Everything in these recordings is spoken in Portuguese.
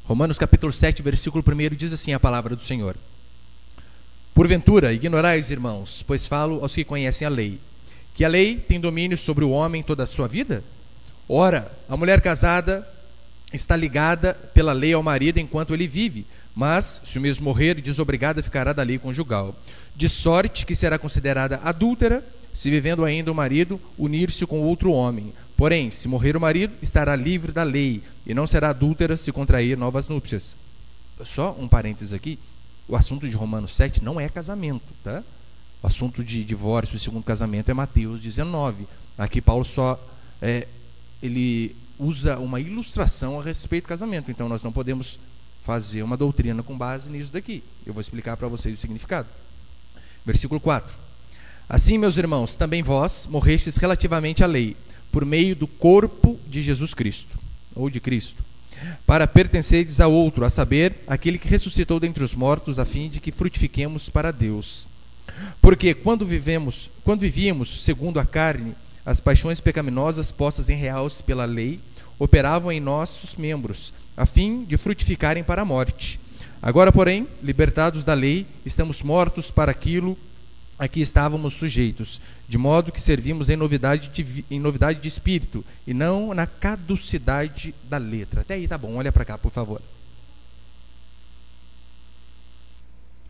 Romanos capítulo 7, versículo 1 diz assim a palavra do Senhor: Porventura, ignorais, irmãos, pois falo aos que conhecem a lei, que a lei tem domínio sobre o homem toda a sua vida? Ora, a mulher casada está ligada pela lei ao marido enquanto ele vive, mas, se o mesmo morrer, desobrigada ficará da lei conjugal. De sorte que será considerada adúltera, se vivendo ainda o marido, unir-se com outro homem. Porém, se morrer o marido, estará livre da lei, e não será adúltera se contrair novas núpcias. Só um parênteses aqui, o assunto de Romanos 7 não é casamento, tá? O assunto de divórcio e segundo casamento é Mateus 19. Aqui Paulo ele usa uma ilustração a respeito do casamento, então nós não podemos fazer uma doutrina com base nisso daqui. Eu vou explicar para vocês o significado. Versículo 4. Assim, meus irmãos, também vós morrestes relativamente à lei, por meio do corpo de Jesus Cristo, ou de Cristo, para pertencerdes a outro, a saber, aquele que ressuscitou dentre os mortos, a fim de que frutifiquemos para Deus. Porque quando vivíamos segundo a carne, as paixões pecaminosas postas em reals pela lei operavam em nossos membros, a fim de frutificarem para a morte. Agora, porém, libertados da lei, estamos mortos para aquilo a que estávamos sujeitos, de modo que servimos em novidade de espírito, e não na caducidade da letra. Até aí tá bom, olha para cá, por favor.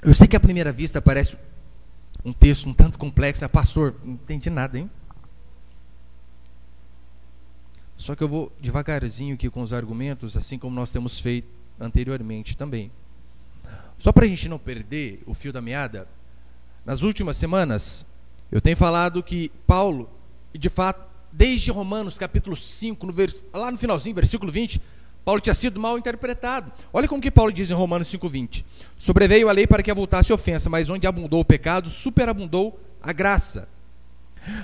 Eu sei que à primeira vista parece um texto um tanto complexo. Pastor, não entendi nada, hein? Só que eu vou devagarzinho aqui com os argumentos, assim como nós temos feito anteriormente também. Só para a gente não perder o fio da meada, nas últimas semanas, eu tenho falado que Paulo, de fato, desde Romanos capítulo 5, lá no finalzinho, versículo 20, Paulo tinha sido mal interpretado. Olha como que Paulo diz em Romanos 5:20. Sobreveio a lei para que avultasse ofensa, mas onde abundou o pecado, superabundou a graça.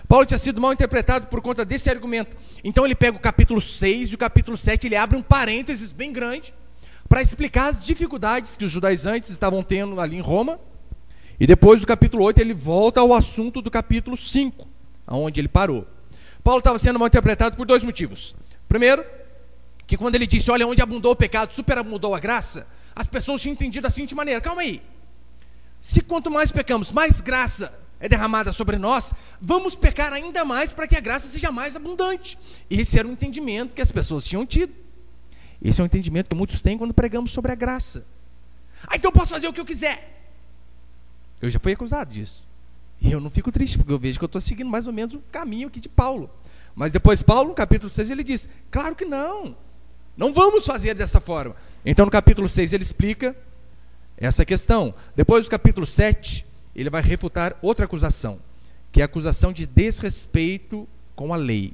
Paulo tinha sido mal interpretado por conta desse argumento. Então ele pega o capítulo 6 e o capítulo 7, ele abre um parênteses bem grande para explicar as dificuldades que os judaizantes estavam tendo ali em Roma. E depois do capítulo 8 ele volta ao assunto do capítulo 5, aonde ele parou. Paulo estava sendo mal interpretado por dois motivos. Primeiro, que quando ele disse, olha, onde abundou o pecado, superabundou a graça, as pessoas tinham entendido assim de maneira, calma aí, se quanto mais pecamos, mais graça é derramada sobre nós, vamos pecar ainda mais para que a graça seja mais abundante. Esse era o entendimento que as pessoas tinham tido. Esse é o entendimento que muitos têm quando pregamos sobre a graça. Então eu posso fazer o que eu quiser. Eu já fui acusado disso. E eu não fico triste, porque eu vejo que eu estou seguindo mais ou menos o caminho aqui de Paulo. Mas depois Paulo, no capítulo 6, ele diz, claro que não. Não vamos fazer dessa forma. Então no capítulo 6 ele explica essa questão. Depois do capítulo 7, ele vai refutar outra acusação, que é a acusação de desrespeito com a lei.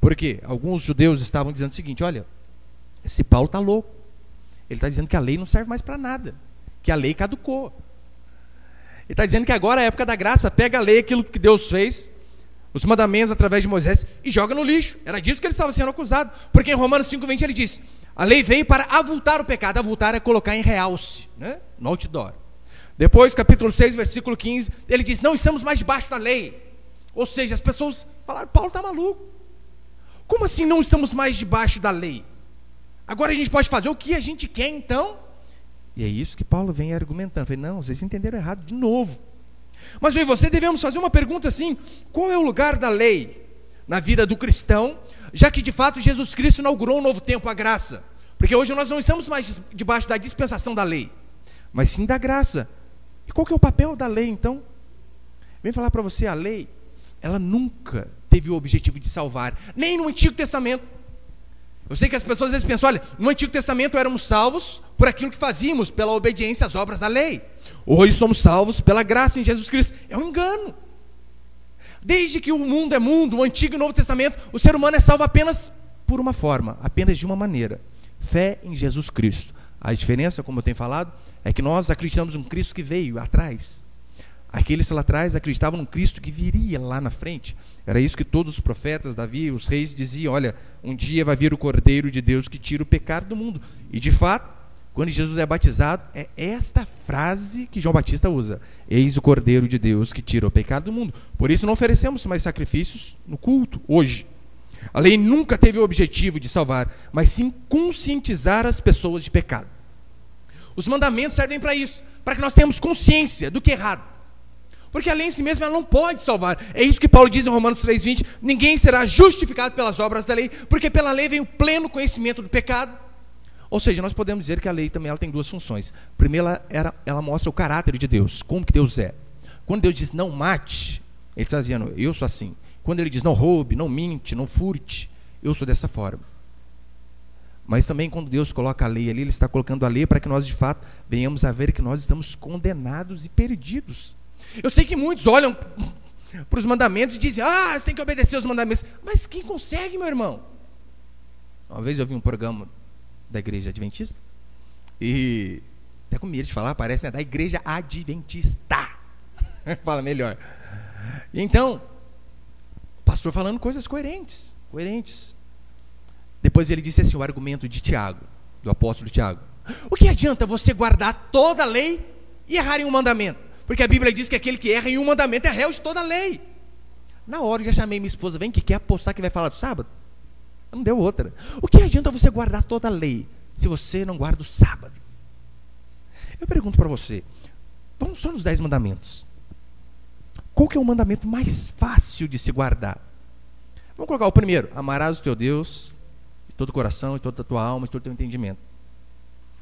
Porque alguns judeus estavam dizendo o seguinte, olha, esse Paulo está louco. Ele está dizendo que a lei não serve mais para nada, que a lei caducou. Ele está dizendo que agora é a época da graça, pega a lei, aquilo que Deus fez, os mandamentos através de Moisés, e joga no lixo. Era disso que ele estava sendo acusado. Porque em Romanos 5:20 ele diz, a lei veio para avultar o pecado. Avultar é colocar em realce, né? No outdoor. Depois, capítulo 6, versículo 15, ele diz, não estamos mais debaixo da lei. Ou seja, as pessoas falaram, Paulo está maluco. Como assim não estamos mais debaixo da lei? Agora a gente pode fazer o que a gente quer então? E é isso que Paulo vem argumentando. Eu falei, não, vocês entenderam errado de novo. Mas eu e você devemos fazer uma pergunta assim, qual é o lugar da lei na vida do cristão, já que de fato Jesus Cristo inaugurou um novo tempo, a graça? Porque hoje nós não estamos mais debaixo da dispensação da lei, mas sim da graça. E qual que é o papel da lei então? Vem falar para você, a lei, ela nunca teve o objetivo de salvar, nem no Antigo Testamento. Eu sei que as pessoas às vezes pensam, olha, no Antigo Testamento éramos salvos por aquilo que fazíamos, pela obediência às obras da lei. Hoje somos salvos pela graça em Jesus Cristo. É um engano. Desde que o mundo é mundo, o Antigo e o Novo Testamento, o ser humano é salvo apenas por uma forma, apenas de uma maneira: fé em Jesus Cristo. A diferença, como eu tenho falado, é que nós acreditamos num Cristo que veio atrás. Aqueles lá atrás acreditavam num Cristo que viria lá na frente. Era isso que todos os profetas, Davi, os reis diziam, olha, um dia vai vir o Cordeiro de Deus que tira o pecado do mundo. E de fato, quando Jesus é batizado, é esta frase que João Batista usa: eis o Cordeiro de Deus que tira o pecado do mundo. Por isso não oferecemos mais sacrifícios no culto hoje. A lei nunca teve o objetivo de salvar, mas sim conscientizar as pessoas de pecado. Os mandamentos servem para isso, para que nós tenhamos consciência do que é errado. Porque a lei em si mesma ela não pode salvar. É isso que Paulo diz em Romanos 3,20. Ninguém será justificado pelas obras da lei, porque pela lei vem o pleno conhecimento do pecado. Ou seja, nós podemos dizer que a lei também ela tem duas funções. Primeiro, ela mostra o caráter de Deus, como que Deus é. Quando Deus diz não mate, Ele está dizendo, eu sou assim. Quando Ele diz não roube, não minte, não furte, eu sou dessa forma. Mas também quando Deus coloca a lei ali, Ele está colocando a lei para que nós de fato venhamos a ver que nós estamos condenados e perdidos. Eu sei que muitos olham para os mandamentos e dizem, você tem que obedecer os mandamentos. Mas quem consegue, meu irmão? Uma vez eu vi um programa da igreja adventista, e até com medo de falar, parece, né? Da igreja adventista. Fala melhor. Então, o pastor falando coisas coerentes. Depois ele disse assim, o argumento de Tiago, do apóstolo Tiago. O que adianta você guardar toda a lei e errar em um mandamento? Porque a Bíblia diz que aquele que erra em um mandamento é réu de toda a lei. Na hora eu já chamei minha esposa, vem que quer apostar que vai falar do sábado? Não deu outra. O que adianta você guardar toda a lei se você não guarda o sábado? Eu pergunto para você, vamos só nos 10 mandamentos. Qual que é o mandamento mais fácil de se guardar? Vamos colocar o primeiro, amarás o teu Deus de todo o coração, de toda a tua alma, de todo o teu entendimento.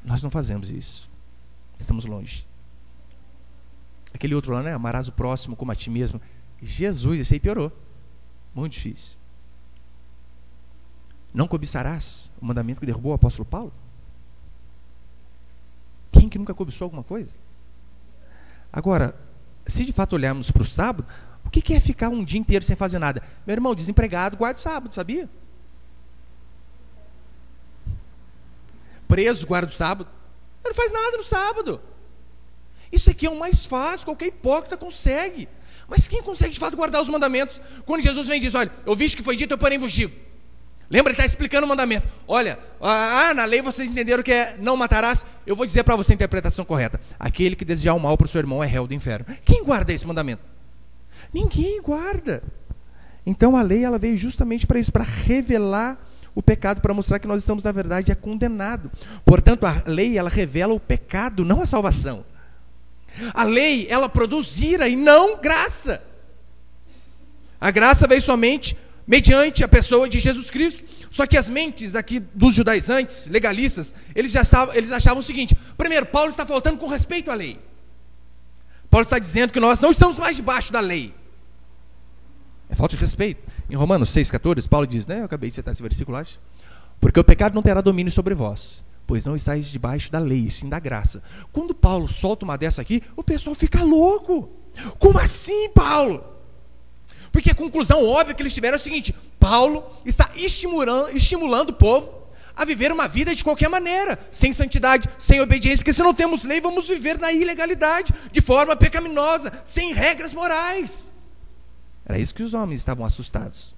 Nós não fazemos isso. Estamos longe. Aquele outro lá, né? Amarás o próximo como a ti mesmo. Jesus, esse aí piorou. Muito difícil. Não cobiçarás, o mandamento que derrubou o apóstolo Paulo? Quem que nunca cobiçou alguma coisa? Agora, se de fato olharmos para o sábado, o que é ficar um dia inteiro sem fazer nada? Meu irmão, desempregado guarda o sábado, sabia? Preso guarda o sábado. Ele não faz nada no sábado. Isso aqui é o mais fácil, qualquer hipócrita consegue. Mas quem consegue de fato guardar os mandamentos? Quando Jesus vem e diz, olha, eu vi que foi dito, eu porém vos digo. Lembra, ele está explicando o mandamento. Olha, na lei vocês entenderam que é não matarás. Eu vou dizer para você a interpretação correta. Aquele que desejar o mal para o seu irmão é réu do inferno. Quem guarda esse mandamento? Ninguém guarda. Então a lei ela veio justamente para isso, para revelar o pecado, para mostrar que nós estamos na verdade condenados. Portanto, a lei ela revela o pecado, não a salvação. A lei ela produz ira e não graça. A graça veio somente mediante a pessoa de Jesus Cristo. Só que as mentes aqui dos judaizantes, legalistas, eles achavam o seguinte: primeiro, Paulo está faltando com respeito à lei. Paulo está dizendo que nós não estamos mais debaixo da lei. É falta de respeito. Em Romanos 6,14, Paulo diz, né? Eu acabei de citar esse versículo, acho. Porque o pecado não terá domínio sobre vós, pois não estáis debaixo da lei, sim da graça. Quando Paulo solta uma dessa aqui, o pessoal fica louco. Como assim, Paulo? Porque a conclusão óbvia que eles tiveram é o seguinte: Paulo está estimulando o povo a viver uma vida de qualquer maneira, sem santidade, sem obediência, porque se não temos lei, vamos viver na ilegalidade, de forma pecaminosa, sem regras morais. Era isso que os homens estavam assustados.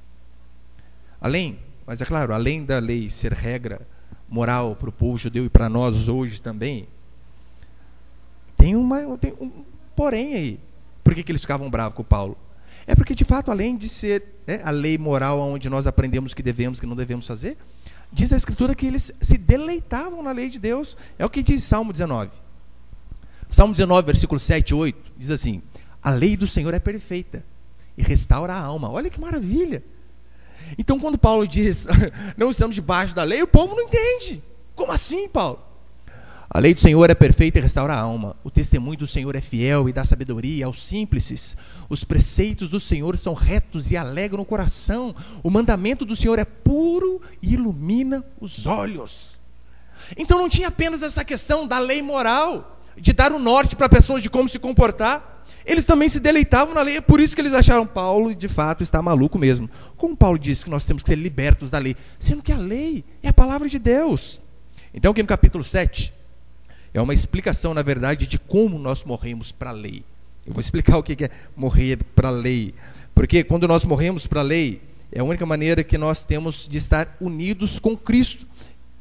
Mas é claro, além da lei ser regra moral para o povo judeu e para nós hoje também, tem um porém aí. Por que eles ficavam bravos com Paulo? É porque, de fato, além de ser a lei moral onde nós aprendemos o que devemos e o que não devemos fazer, diz a Escritura que eles se deleitavam na lei de Deus. É o que diz Salmo 19. Salmo 19, versículo 7 e 8, diz assim: a lei do Senhor é perfeita e restaura a alma. Olha que maravilha! Então, quando Paulo diz, não estamos debaixo da lei, o povo não entende. Como assim, Paulo? A lei do Senhor é perfeita e restaura a alma. O testemunho do Senhor é fiel e dá sabedoria aos simples. Os preceitos do Senhor são retos e alegram o coração. O mandamento do Senhor é puro e ilumina os olhos. Então não tinha apenas essa questão da lei moral, de dar o norte para pessoas de como se comportar. Eles também se deleitavam na lei. É por isso que eles acharam Paulo, de fato, está maluco mesmo. Como Paulo disse que nós temos que ser libertos da lei, sendo que a lei é a palavra de Deus. Então aqui no capítulo 7, é uma explicação, na verdade, de como nós morremos para a lei. Eu vou explicar o que é morrer para a lei. Porque quando nós morremos para a lei, é a única maneira que nós temos de estar unidos com Cristo.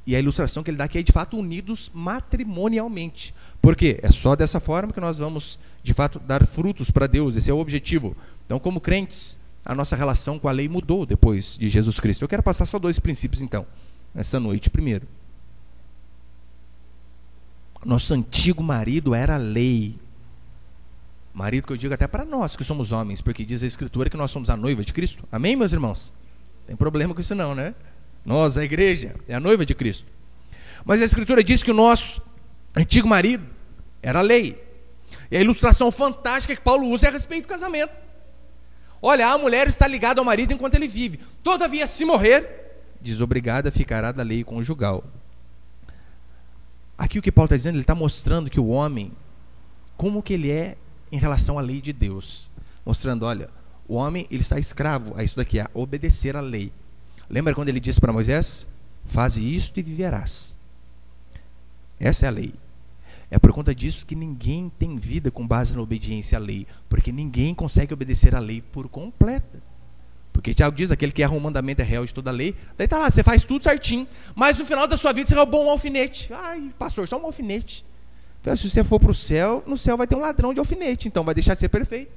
E a ilustração que ele dá aqui é, de fato, unidos matrimonialmente. Por quê? É só dessa forma que nós vamos, de fato, dar frutos para Deus. Esse é o objetivo. Então, como crentes, a nossa relação com a lei mudou depois de Jesus Cristo. Eu quero passar só 2 princípios, então, essa noite. Primeiro, nosso antigo marido era a lei. Marido que eu digo até para nós que somos homens, porque diz a Escritura que nós somos a noiva de Cristo. Amém, meus irmãos? Tem problema com isso não, né? Nós, a igreja, é a noiva de Cristo. Mas a Escritura diz que o nosso antigo marido era a lei. E a ilustração fantástica que Paulo usa é a respeito do casamento. Olha, a mulher está ligada ao marido enquanto ele vive. Todavia, se morrer, desobrigada ficará da lei conjugal. Aqui o que Paulo está dizendo, ele está mostrando que o homem, como que ele é em relação à lei de Deus. Mostrando, olha, o homem ele está escravo a isso daqui, a obedecer à lei. Lembra quando ele disse para Moisés? Faze isto e viverás. Essa é a lei. É por conta disso que ninguém tem vida com base na obediência à lei, porque ninguém consegue obedecer à lei por completa. Porque Tiago diz, aquele que erra um mandamento é réu de toda a lei. Daí está lá, você faz tudo certinho, mas no final da sua vida você roubou um alfinete. Ai, pastor, só um alfinete. Então, se você for para o céu, no céu vai ter um ladrão de alfinete, então vai deixar de ser perfeito.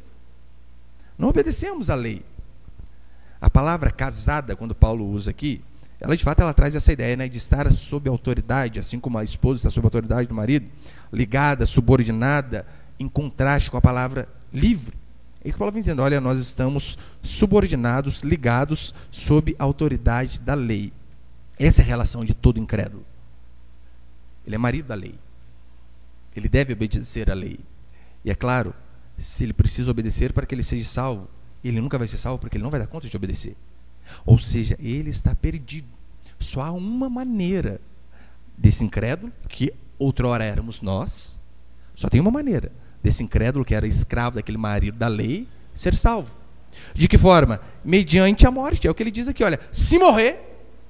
Não obedecemos à lei. A palavra casada, quando Paulo usa aqui, ela de fato ela traz essa ideia, né, de estar sob autoridade, assim como a esposa está sob autoridade do marido, ligada, subordinada, em contraste com a palavra livre. É isso que Paulo vem dizendo, olha, nós estamos subordinados, ligados, sob a autoridade da lei. Essa é a relação de todo incrédulo. Ele é marido da lei. Ele deve obedecer à lei. E é claro, se ele precisa obedecer para que ele seja salvo, ele nunca vai ser salvo porque ele não vai dar conta de obedecer. Ou seja, ele está perdido. Só há uma maneira desse incrédulo, que outrora éramos nós, só tem uma maneira desse incrédulo, que era escravo daquele marido da lei, ser salvo. De que forma? Mediante a morte. É o que ele diz aqui, olha, se morrer,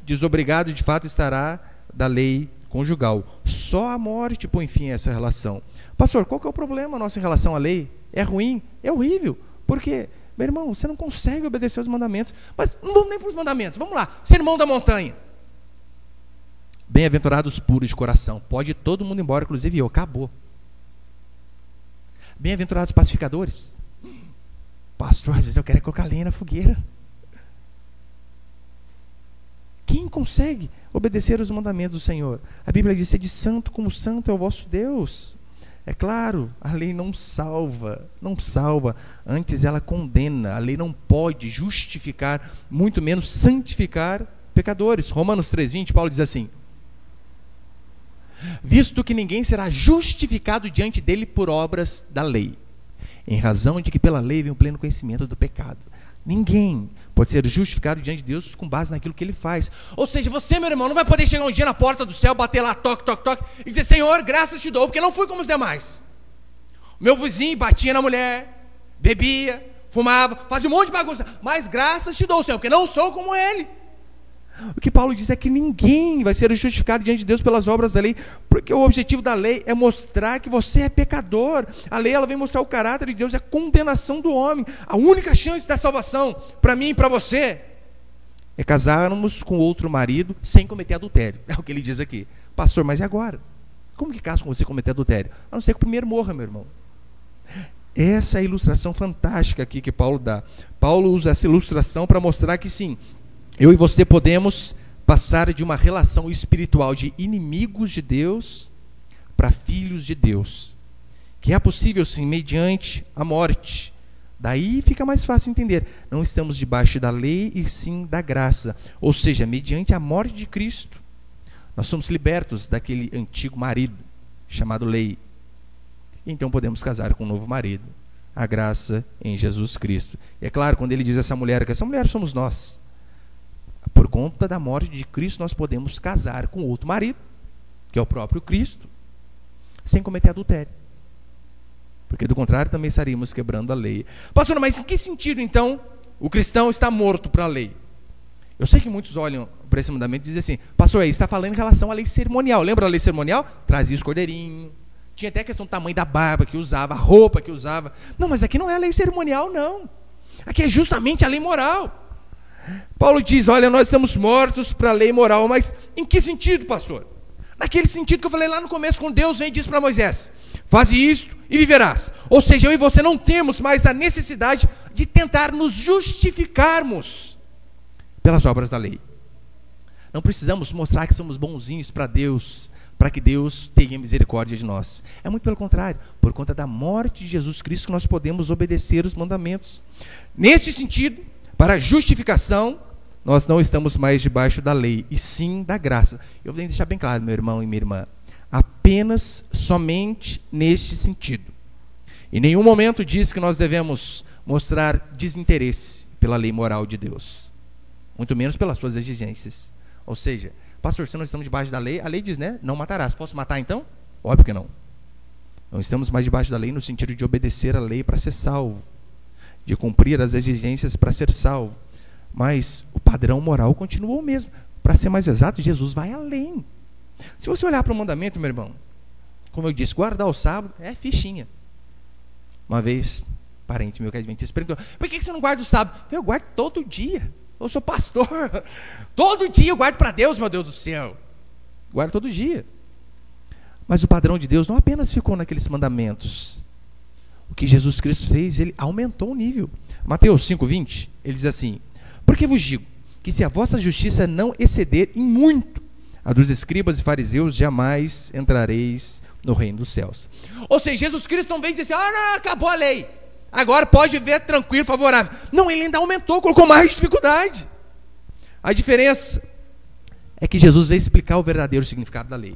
desobrigado de fato estará da lei conjugal. Só a morte põe fim a essa relação. Pastor, qual que é o problema nosso em relação à lei? É ruim? É horrível. Por quê? Meu irmão, você não consegue obedecer aos mandamentos. Mas não vamos nem para os mandamentos. Vamos lá. Sermão da montanha. Bem-aventurados puros de coração. Pode ir todo mundo embora, inclusive eu. Acabou. Bem-aventurados pacificadores. Pastor, às vezes eu quero colocar lenha na fogueira. Quem consegue obedecer os mandamentos do Senhor? A Bíblia diz, sede santo como santo é o vosso Deus. É claro, a lei não salva, antes ela condena. A lei não pode justificar, muito menos santificar pecadores. Romanos 3,20, Paulo diz assim, visto que ninguém será justificado diante dele por obras da lei, em razão de que pela lei vem o pleno conhecimento do pecado. Ninguém pode ser justificado diante de Deus com base naquilo que ele faz. Ou seja, você, meu irmão, não vai poder chegar um dia na porta do céu, bater lá, toque, toque, toque, e dizer, Senhor, graças te dou, porque não fui como os demais. Meu vizinho batia na mulher, bebia, fumava, fazia um monte de bagunça, mas graças te dou, Senhor, porque não sou como ele. O que Paulo diz é que ninguém vai ser justificado diante de Deus pelas obras da lei, porque o objetivo da lei é mostrar que você é pecador. A lei ela vem mostrar o caráter de Deus, a condenação do homem. A única chance da salvação para mim e para você é casarmos com outro marido sem cometer adultério. É o que ele diz aqui. Pastor, mas e agora? Como que casa com você cometer adultério? A não ser que o primeiro morra, meu irmão. Essa é a ilustração fantástica aqui que Paulo dá. Paulo usa essa ilustração para mostrar que sim, eu e você podemos passar de uma relação espiritual de inimigos de Deus para filhos de Deus. Que é possível sim, mediante a morte. Daí fica mais fácil entender. Não estamos debaixo da lei e sim da graça. Ou seja, mediante a morte de Cristo, nós somos libertos daquele antigo marido chamado lei. Então podemos casar com um novo marido. A graça em Jesus Cristo. E é claro, quando ele diz essa mulher, que essa mulher somos nós. Por conta da morte de Cristo, nós podemos casar com outro marido, que é o próprio Cristo, sem cometer adultério. Porque do contrário, também estaríamos quebrando a lei. Pastor, mas em que sentido, então, o cristão está morto para a lei? Eu sei que muitos olham para esse mandamento e dizem assim, pastor, aí está falando em relação à lei cerimonial. Lembra a lei cerimonial? Trazia os cordeirinhos. Tinha até a questão do tamanho da barba que usava, a roupa que usava. Não, mas aqui não é a lei cerimonial, não. Aqui é justamente a lei moral. Paulo diz, olha, nós estamos mortos para a lei moral, mas em que sentido, pastor? Naquele sentido que eu falei lá no começo, quando Deus vem e diz para Moisés: faze isto e viverás. Ou seja, eu e você não temos mais a necessidade de tentar nos justificarmos pelas obras da lei. Não precisamos mostrar que somos bonzinhos para Deus, para que Deus tenha misericórdia de nós. É muito pelo contrário, por conta da morte de Jesus Cristo que nós podemos obedecer os mandamentos. Neste sentido, para a justificação, nós não estamos mais debaixo da lei, e sim da graça. Eu vou deixar bem claro, meu irmão e minha irmã, apenas, somente neste sentido. Em nenhum momento diz que nós devemos mostrar desinteresse pela lei moral de Deus, muito menos pelas suas exigências. Ou seja, pastor, se nós estamos debaixo da lei, a lei diz, né, não matarás. Posso matar então? Óbvio que não. Não estamos mais debaixo da lei no sentido de obedecer a lei para ser salvo, de cumprir as exigências para ser salvo. Mas o padrão moral continua o mesmo. Para ser mais exato, Jesus vai além. Se você olhar para o mandamento, meu irmão, como eu disse, guardar o sábado é fichinha. Uma vez, parente meu que é adventista perguntou: por que você não guarda o sábado? Eu guardo todo dia. Eu sou pastor. Todo dia eu guardo para Deus, meu Deus do céu. Guardo todo dia. Mas o padrão de Deus não apenas ficou naqueles mandamentos. O que Jesus Cristo fez, ele aumentou o nível. Mateus 5:20, ele diz assim: porque vos digo que se a vossa justiça não exceder em muito a dos escribas e fariseus, jamais entrareis no reino dos céus. Ou seja, Jesus Cristo não vem dizer assim: não, acabou a lei, agora pode viver tranquilo, favorável. Não, ele ainda aumentou, colocou mais dificuldade. A diferença é que Jesus veio explicar o verdadeiro significado da lei.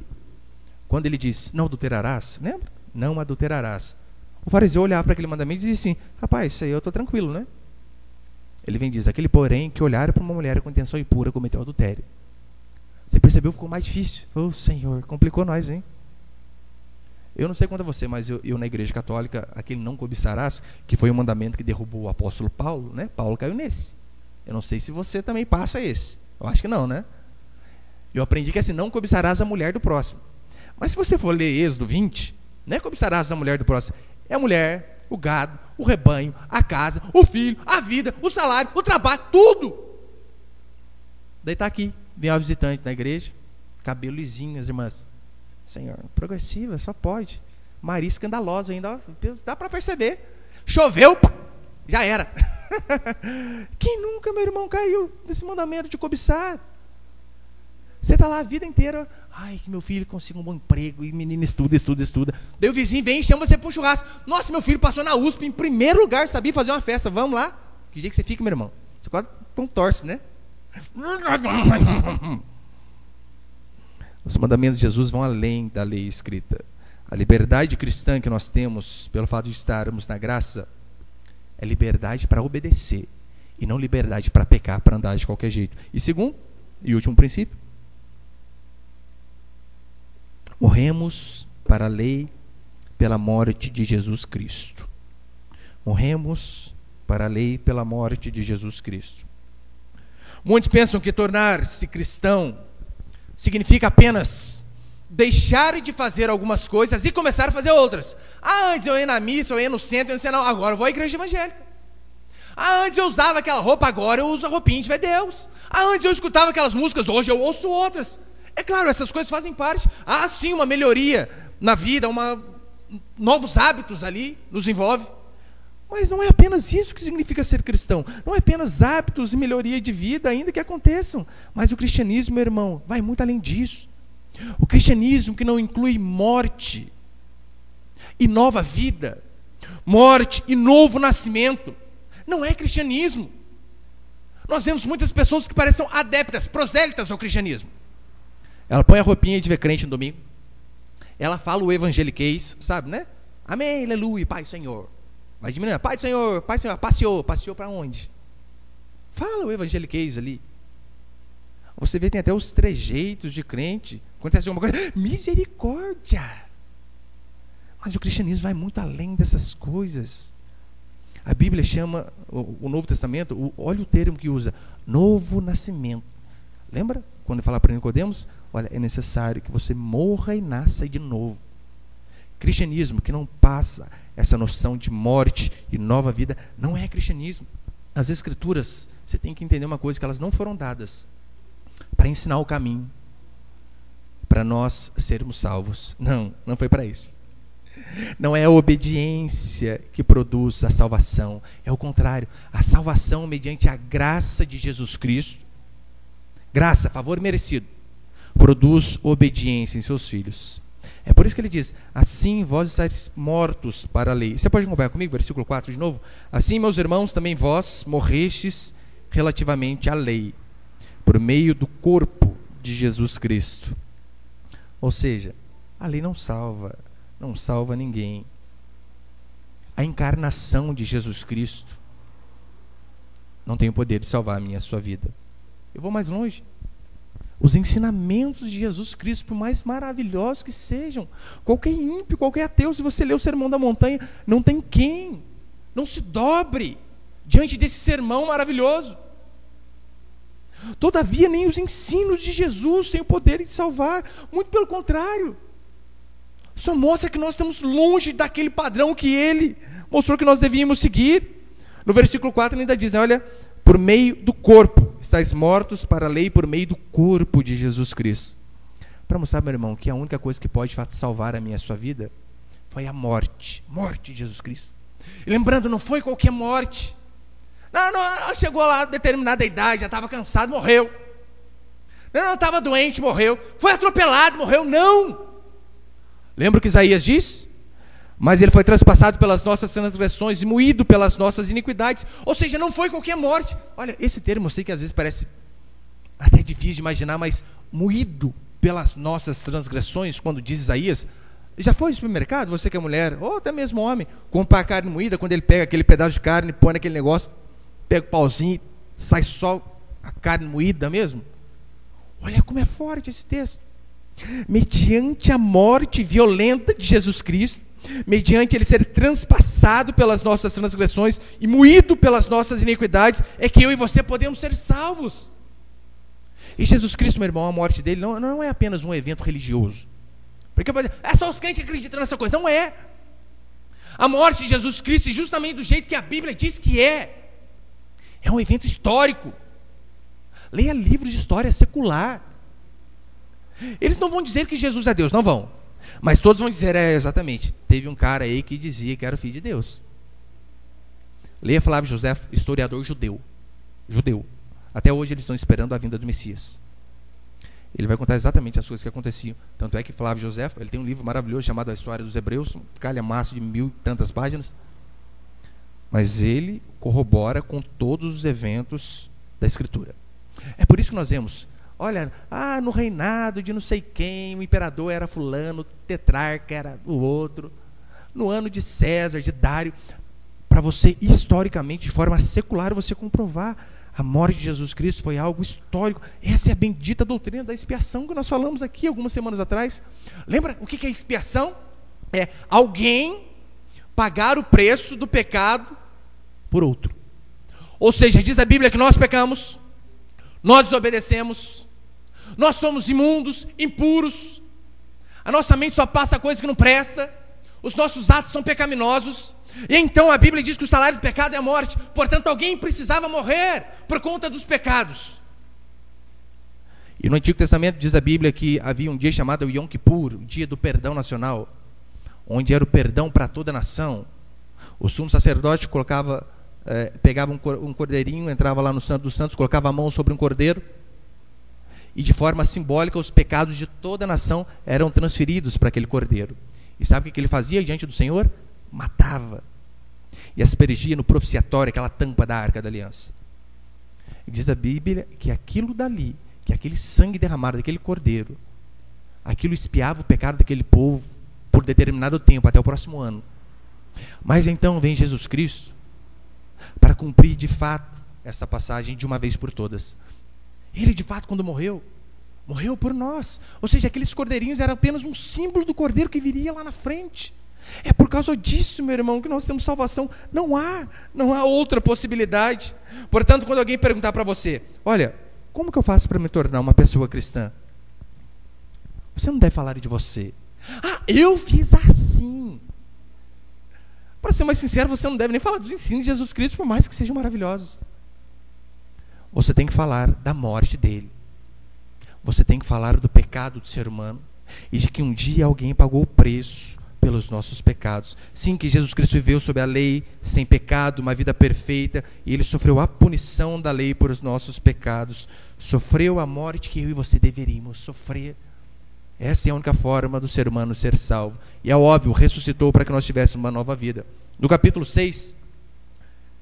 Quando ele diz, não adulterarás, lembra? Não adulterarás. O fariseu olhava para aquele mandamento e dizia assim: rapaz, isso aí eu estou tranquilo, né? Ele vem e diz: aquele porém que olhar para uma mulher com intenção impura cometeu adultério. Você percebeu? Ficou mais difícil. Oh, Senhor, complicou nós, hein? Eu não sei quanto a você, mas eu na igreja católica, aquele não cobiçarás, que foi o mandamento que derrubou o apóstolo Paulo, né? Paulo caiu nesse. Eu não sei se você também passa esse. Eu acho que não, né? Eu aprendi que é assim: não cobiçarás a mulher do próximo. Mas se você for ler Êxodo 20, não é cobiçarás a mulher do próximo. É a mulher, o gado, o rebanho, a casa, o filho, a vida, o salário, o trabalho, tudo. Daí está aqui, vem uma visitante na igreja, cabelo lisinho, as irmãs: Senhor, progressiva, só pode. Maria escandalosa ainda, dá para perceber. Choveu, já era. Quem nunca, meu irmão, caiu nesse mandamento de cobiçar? Você está lá a vida inteira: ai, que meu filho consiga um bom emprego, e menino estuda. Daí o vizinho vem e chama você para um churrasco: nossa, meu filho passou na USP em primeiro lugar, sabia fazer uma festa, vamos lá. Que dia que você fica, meu irmão? Você quase não torce, né? Os mandamentos de Jesus vão além da lei escrita. A liberdade cristã que nós temos pelo fato de estarmos na graça é liberdade para obedecer e não liberdade para pecar, para andar de qualquer jeito. E segundo e último princípio, morremos para a lei pela morte de Jesus Cristo. Morremos para a lei pela morte de Jesus Cristo. Muitos pensam que tornar-se cristão significa apenas deixar de fazer algumas coisas e começar a fazer outras. Antes eu ia na missa, eu ia no centro, eu não sei não, agora eu vou à igreja evangélica. Antes eu usava aquela roupa, agora eu uso a roupinha de ver Deus. Antes eu escutava aquelas músicas, hoje eu ouço outras. É claro, essas coisas fazem parte. Sim, uma melhoria na vida, novos hábitos ali nos envolve. Mas não é apenas isso que significa ser cristão. Não é apenas hábitos e melhoria de vida ainda que aconteçam. Mas o cristianismo, meu irmão, vai muito além disso. O cristianismo que não inclui morte e nova vida, morte e novo nascimento, não é cristianismo. Nós vemos muitas pessoas que parecem adeptas, prosélitas ao cristianismo. Ela põe a roupinha de ver crente no domingo, ela fala o evangeliquez, sabe, né? Amém, aleluia, Pai Senhor. Vai diminuindo: Pai Senhor, passeou para onde? Fala o evangeliquez ali. Você vê, tem até os trejeitos de crente. Acontece alguma coisa: misericórdia. Mas o cristianismo vai muito além dessas coisas. A Bíblia chama, o Novo Testamento, olha o termo que usa: novo nascimento. Lembra quando fala para Nicodemos? Olha, é necessário que você morra e nasça de novo. Cristianismo que não passa essa noção de morte e nova vida não é cristianismo. As Escrituras, você tem que entender uma coisa: que elas não foram dadas para ensinar o caminho, para nós sermos salvos. Não, não foi para isso. Não é a obediência que produz a salvação. É o contrário. A salvação mediante a graça de Jesus Cristo, graça, favor merecido, produz obediência em seus filhos. É por isso que ele diz: assim vós estáis mortos para a lei. Você pode acompanhar comigo, versículo 4 de novo? Assim, meus irmãos, também vós morrestes relativamente à lei, por meio do corpo de Jesus Cristo. Ou seja, a lei não salva ninguém. A encarnação de Jesus Cristo não tem o poder de salvar a minha e a sua vida. Eu vou mais longe. Os ensinamentos de Jesus Cristo, por mais maravilhosos que sejam, qualquer ímpio, qualquer ateu, se você ler o Sermão da Montanha, não tem quem não se dobre diante desse sermão maravilhoso. Todavia, nem os ensinos de Jesus têm o poder de salvar. Muito pelo contrário. Só mostra que nós estamos longe daquele padrão que ele mostrou que nós devíamos seguir. No versículo 4 ele ainda diz, né, olha, por meio do corpo, estáis mortos para a lei por meio do corpo de Jesus Cristo. Para mostrar, meu irmão, que a única coisa que pode de fato salvar a minha e a sua vida foi a morte de Jesus Cristo. E lembrando, não foi qualquer morte. Não, chegou lá a determinada idade, já estava cansado, morreu. Não, estava doente, morreu. Foi atropelado, morreu. Não! Lembra o que Isaías diz? Mas ele foi transpassado pelas nossas transgressões e moído pelas nossas iniquidades. Ou seja, não foi qualquer morte. Olha, esse termo eu sei que às vezes parece até difícil de imaginar, mas moído pelas nossas transgressões, quando diz Isaías, já foi no supermercado, você que é mulher, ou até mesmo homem, comprar carne moída, quando ele pega aquele pedaço de carne, põe naquele negócio, pega o pauzinho e sai só a carne moída mesmo. Olha como é forte esse texto. Mediante a morte violenta de Jesus Cristo, mediante ele ser transpassado pelas nossas transgressões e moído pelas nossas iniquidades, é que eu e você podemos ser salvos. E Jesus Cristo, meu irmão, a morte dele não é apenas um evento religioso. Porque é só os crentes que acreditam nessa coisa. Não é. A morte de Jesus Cristo, justamente do jeito que a Bíblia diz que é um evento histórico. Leia livros de história secular. Eles não vão dizer que Jesus é Deus, não vão. Mas todos vão dizer, exatamente, teve um cara aí que dizia que era o filho de Deus. Leia Flávio José, historiador judeu. Até hoje eles estão esperando a vinda do Messias. Ele vai contar exatamente as coisas que aconteciam. Tanto é que Flávio José, ele tem um livro maravilhoso chamado A História dos Hebreus, um calhamaço de 1000 e tantas páginas. Mas ele corrobora com todos os eventos da Escritura. É por isso que nós vemos, olha, no reinado de não sei quem, o imperador era fulano, o tetrarca era o outro, no ano de César, de Dário, para você, historicamente, de forma secular, você comprovar, a morte de Jesus Cristo foi algo histórico. Essa é a bendita doutrina da expiação que nós falamos aqui algumas semanas atrás. Lembra o que é expiação? É alguém pagar o preço do pecado por outro. Ou seja, diz a Bíblia que nós pecamos, nós desobedecemos, nós somos imundos, impuros, a nossa mente só passa coisa que não presta, os nossos atos são pecaminosos, e então a Bíblia diz que o salário do pecado é a morte. Portanto, alguém precisava morrer por conta dos pecados. E no Antigo Testamento diz a Bíblia que havia um dia chamado Yom Kippur, o dia do perdão nacional, onde era o perdão para toda a nação. O sumo sacerdote pegava um cordeirinho, entrava lá no Santo dos Santos, colocava a mão sobre um cordeiro, e de forma simbólica os pecados de toda a nação eram transferidos para aquele cordeiro. E sabe o que ele fazia diante do Senhor? Matava e aspergia no propiciatório, aquela tampa da Arca da Aliança. E diz a Bíblia que aquilo dali, que aquele sangue derramado daquele cordeiro, aquilo expiava o pecado daquele povo por determinado tempo, até o próximo ano. Mas então vem Jesus Cristo para cumprir de fato essa passagem de uma vez por todas. Ele de fato, quando morreu por nós. Ou seja, aqueles cordeirinhos eram apenas um símbolo do cordeiro que viria lá na frente. É por causa disso, meu irmão, que nós temos salvação. Não há outra possibilidade. Portanto, quando alguém perguntar para você, olha, como que eu faço para me tornar uma pessoa cristã? Você não deve falar de você. Eu fiz assim. Para ser mais sincero, você não deve nem falar dos ensinos de Jesus Cristo, por mais que sejam maravilhosos. Você tem que falar da morte dele. você tem que falar do pecado do ser humano e de que um dia alguém pagou o preço pelos nossos pecados. Sim, que Jesus Cristo viveu sob a lei, sem pecado, uma vida perfeita, e ele sofreu a punição da lei por os nossos pecados, sofreu a morte que eu e você deveríamos sofrer. Essa é a única forma do ser humano ser salvo. E é óbvio, ressuscitou para que nós tivéssemos uma nova vida. No capítulo 6,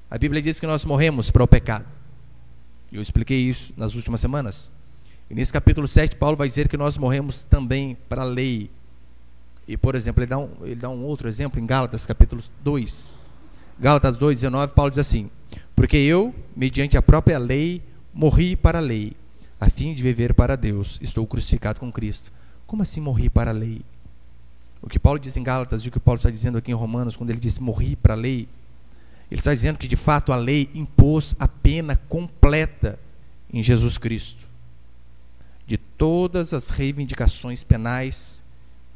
a Bíblia diz que nós morremos para o pecado. Eu expliquei isso nas últimas semanas. E nesse capítulo 7, Paulo vai dizer que nós morremos também para a lei. E, por exemplo, ele dá um outro exemplo em Gálatas, capítulo 2. Gálatas 2, 19, Paulo diz assim: porque eu, mediante a própria lei, morri para a lei, a fim de viver para Deus. Estou crucificado com Cristo. Como assim morri para a lei? O que Paulo diz em Gálatas e o que Paulo está dizendo aqui em Romanos, quando ele diz morri para a lei, ele está dizendo que de fato a lei impôs a pena completa em Jesus Cristo. De todas as reivindicações penais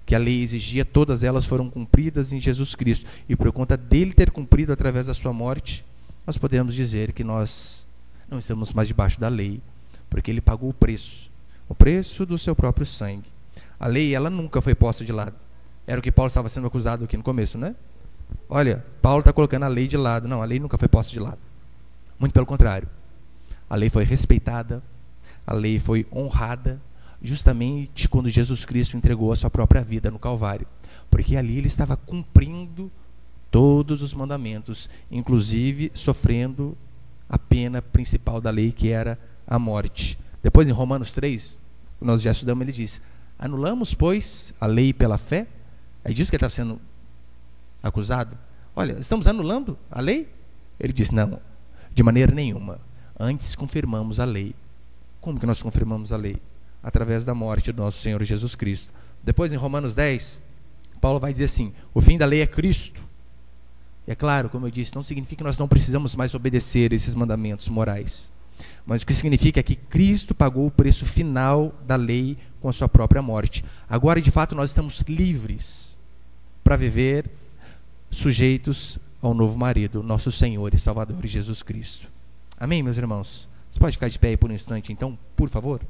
que a lei exigia, todas elas foram cumpridas em Jesus Cristo. E por conta dele ter cumprido através da sua morte, nós podemos dizer que nós não estamos mais debaixo da lei, porque ele pagou o preço do seu próprio sangue. A lei, ela nunca foi posta de lado. Era o que Paulo estava sendo acusado aqui no começo, né? Olha, Paulo está colocando a lei de lado. Não, a lei nunca foi posta de lado. Muito pelo contrário. A lei foi respeitada, a lei foi honrada, justamente quando Jesus Cristo entregou a sua própria vida no Calvário, porque ali ele estava cumprindo todos os mandamentos, inclusive sofrendo a pena principal da lei, que era a morte. Depois em Romanos 3, nós já estudamos, ele diz: anulamos, pois, a lei pela fé? É disso que ele estava sendo acusado. Olha, estamos anulando a lei? Ele diz: não, de maneira nenhuma. Antes confirmamos a lei. Como que nós confirmamos a lei? Através da morte do nosso Senhor Jesus Cristo. Depois em Romanos 10, Paulo vai dizer assim: o fim da lei é Cristo. E é claro, como eu disse, não significa que nós não precisamos mais obedecer esses mandamentos morais, mas o que significa é que Cristo pagou o preço final da lei com a sua própria morte. Agora, de fato, nós estamos livres para viver sujeitos ao novo marido, nosso Senhor e Salvador Jesus Cristo. Amém, meus irmãos? Você pode ficar de pé aí por um instante, então, por favor?